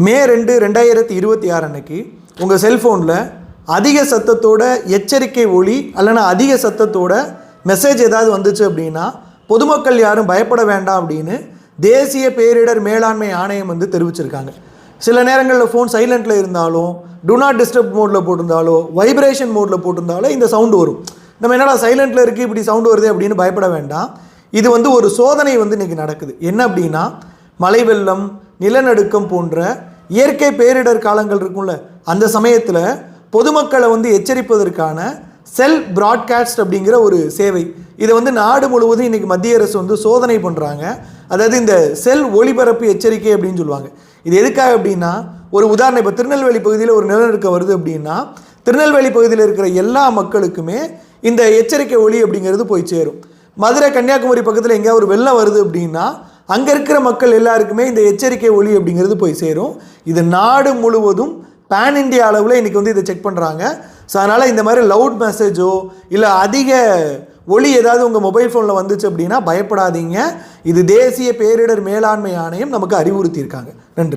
மே 2, 2026 அன்னைக்கு உங்கள் செல்ஃபோனில் அதிக சத்தத்தோட எச்சரிக்கை ஒலி அல்லனா அதிக சத்தத்தோட மெசேஜ் ஏதாவது வந்துச்சு அப்படின்னா பொதுமக்கள் யாரும் பயப்பட வேண்டாம் அப்படின்னு தேசிய பேரிடர் மேலாண்மை ஆணையம் வந்து தெரிவிச்சிருக்காங்க. சில நேரங்களில் ஃபோன் சைலண்ட்டில் இருந்தாலும், டு நாட் டிஸ்டர்ப் மோடில் போட்டிருந்தாலோ, வைப்ரேஷன் மோடில் போட்டிருந்தாலோ இந்த சவுண்டு வரும். நம்ம என்னடா சைலண்ட்டில் இருக்குது இப்படி சவுண்டு வருது அப்படின்னு பயப்பட வேண்டாம். இது வந்து ஒரு சோதனை வந்து இன்றைக்கி நடக்குது. என்ன அப்படின்னா, மழை வெள்ளம், நிலநடுக்கம் போன்ற இயற்கை பேரிடர் காலங்கள் இருக்கும்ல, அந்த சமயத்தில் பொதுமக்களை வந்து எச்சரிப்பதற்கான செல் பிராட்காஸ்ட் அப்படிங்கிற ஒரு சேவை, இதை வந்து நாடு முழுவதும் இன்றைக்கி மத்திய அரசு வந்து சோதனை பண்ணுறாங்க. அதாவது இந்த செல் ஒளிபரப்பு எச்சரிக்கை அப்படின்னு சொல்லுவாங்க. இது எதுக்காக அப்படின்னா, ஒரு உதாரணம், இப்போ திருநெல்வேலி பகுதியில் ஒரு நிலநடுக்கம் வருது அப்படின்னா திருநெல்வேலி பகுதியில் இருக்கிற எல்லா மக்களுக்குமே இந்த எச்சரிக்கை ஒலி அப்படிங்கிறது போய் சேரும். மதுரை, கன்னியாகுமரி பக்கத்தில் எங்கேயாவது ஒரு வெள்ளம் வருது அப்படின்னா அங்கே இருக்கிற மக்கள் எல்லாருக்குமே இந்த எச்சரிக்கை ஒலி அப்படிங்கிறது போய் சேரும். இது நாடு முழுவதும் பேன் இண்டியா அளவில் இன்றைக்கி வந்து இதை செக் பண்ணுறாங்க. ஸோ அதனால் இந்த மாதிரி லவுட் மெசேஜோ இல்லை அதிக ஒலி ஏதாவது உங்கள் மொபைல் ஃபோனில் வந்துச்சு அப்படின்னா பயப்படாதீங்க. இது தேசிய பேரிடர் மேலாண்மை ஆணையம் நமக்கு அறிவுறுத்தியிருக்காங்க. நன்றி.